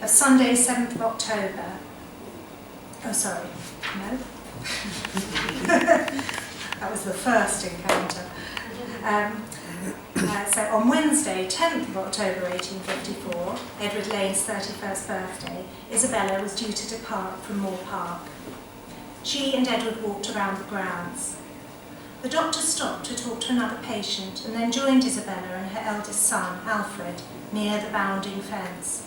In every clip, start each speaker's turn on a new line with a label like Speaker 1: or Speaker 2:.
Speaker 1: of Sunday, 7th of October. Oh, sorry, no. That was the first encounter. So on Wednesday, 10th of October 1854, Edward Lane's 31st birthday, Isabella was due to depart from Moor Park. She and Edward walked around the grounds. The doctor stopped to talk to another patient and then joined Isabella and her eldest son, Alfred, near the bounding fence.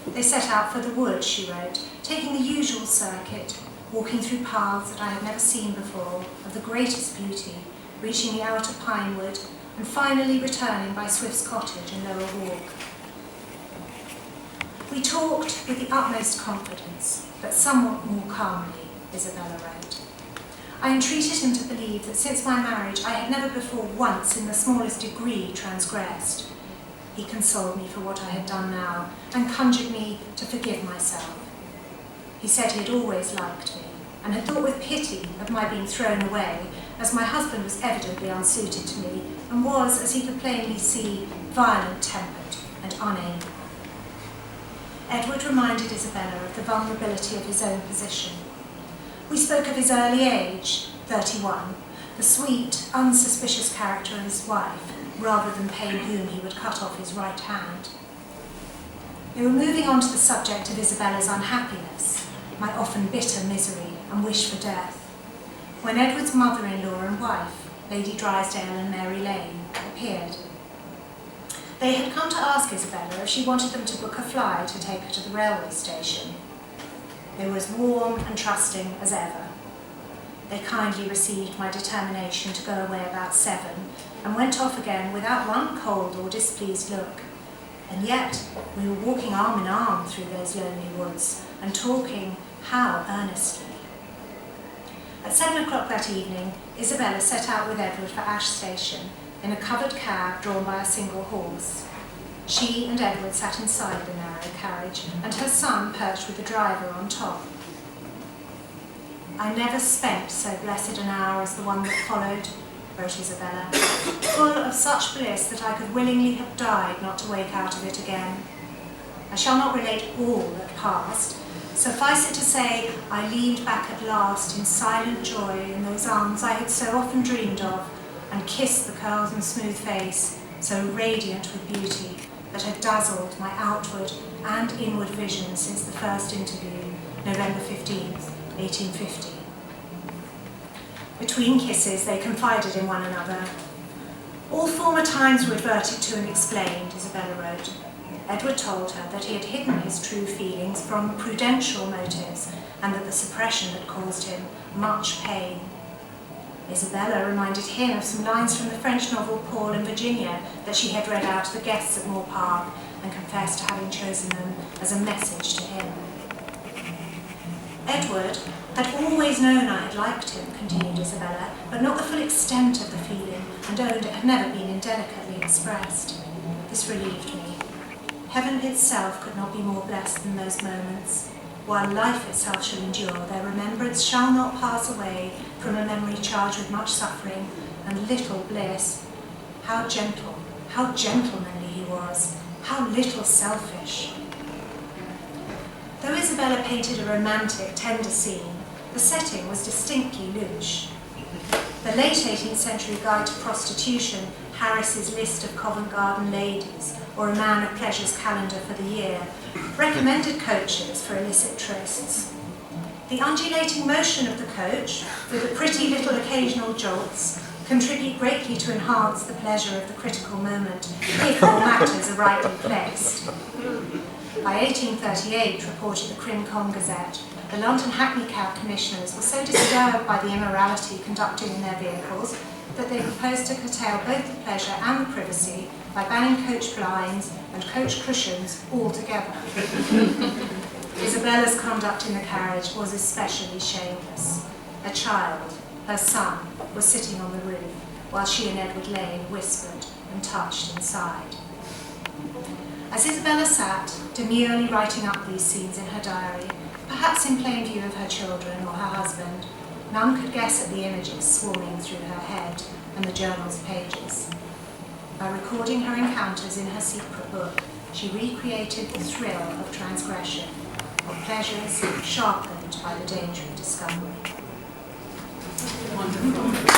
Speaker 1: They set out for the wood, she wrote, taking the usual circuit, walking through paths that I had never seen before, of the greatest beauty, reaching the outer pine wood, and finally returning by Swift's cottage and Lower Walk. We talked with the utmost confidence, but somewhat more calmly, Isabella wrote. I entreated him to believe that since my marriage I had never before once in the smallest degree transgressed. He consoled me for what I had done now, and conjured me to forgive myself. He said he had always liked me, and had thought with pity of my being thrown away, as my husband was evidently unsuited to me, and was, as he could plainly see, violent-tempered and unable. Edward reminded Isabella of the vulnerability of his own position. We spoke of his early age, 31, the sweet, unsuspicious character of his wife, rather than pain whom he would cut off his right hand. They were moving on to the subject of Isabella's unhappiness, my often bitter misery and wish for death, when Edward's mother-in-law and wife, Lady Drysdale and Mary Lane, appeared. They had come to ask Isabella if she wanted them to book a fly to take her to the railway station. They were as warm and trusting as ever. They kindly received my determination to go away about 7 and went off again without one cold or displeased look. And yet we were walking arm in arm through those lonely woods and talking how earnestly. At 7 o'clock that evening, Isabella set out with Edward for Ash Station in a covered cab drawn by a single horse. She and Edward sat inside the narrow carriage, and her son perched with the driver on top. I never spent so blessed an hour as the one that followed, wrote Isabella, full of such bliss that I could willingly have died not to wake out of it again. I shall not relate all that passed. Suffice it to say, I leaned back at last in silent joy in those arms I had so often dreamed of, and kissed the curled and smooth face, so radiant with beauty, that had dazzled my outward and inward vision since the first interview, November 15th, 1850. Between kisses, they confided in one another. All former times were adverted to and explained, Isabella wrote. Edward told her that he had hidden his true feelings from prudential motives, and that the suppression had caused him much pain. Isabella reminded him of some lines from the French novel Paul and Virginia that she had read out to the guests at Moor Park, and confessed to having chosen them as a message to him. Edward had always known I had liked him, continued Isabella, but not the full extent of the feeling, and owned it had never been indelicately expressed. This relieved me. Heaven itself could not be more blessed than those moments. While life itself shall endure, their remembrance shall not pass away from a memory charged with much suffering and little bliss. How gentle, how gentlemanly he was, how little selfish. Though Isabella painted a romantic, tender scene, the setting was distinctly louche. The late 18th century guide to prostitution, Harris's list of Covent Garden ladies, or a man of pleasure's calendar for the year, recommended coaches for illicit trysts. The undulating motion of the coach, with the pretty little occasional jolts, contribute greatly to enhance the pleasure of the critical moment, if all matters are rightly placed. By 1838, reported the Crim-Con Gazette, the London Hackney Cab Commissioners were so disturbed by the immorality conducted in their vehicles that they proposed to curtail both the pleasure and the privacy by banning coach blinds and coach cushions altogether. Isabella's conduct in the carriage was especially shameless. A child, her son, was sitting on the roof, while she and Edward Lane whispered and touched inside. As Isabella sat, demurely writing up these scenes in her diary, perhaps in plain view of her children or her husband, none could guess at the images swarming through her head and the journal's pages. By recording her encounters in her secret book, she recreated the thrill of transgression, of pleasures sharpened by the danger of discovery.
Speaker 2: Wonderful.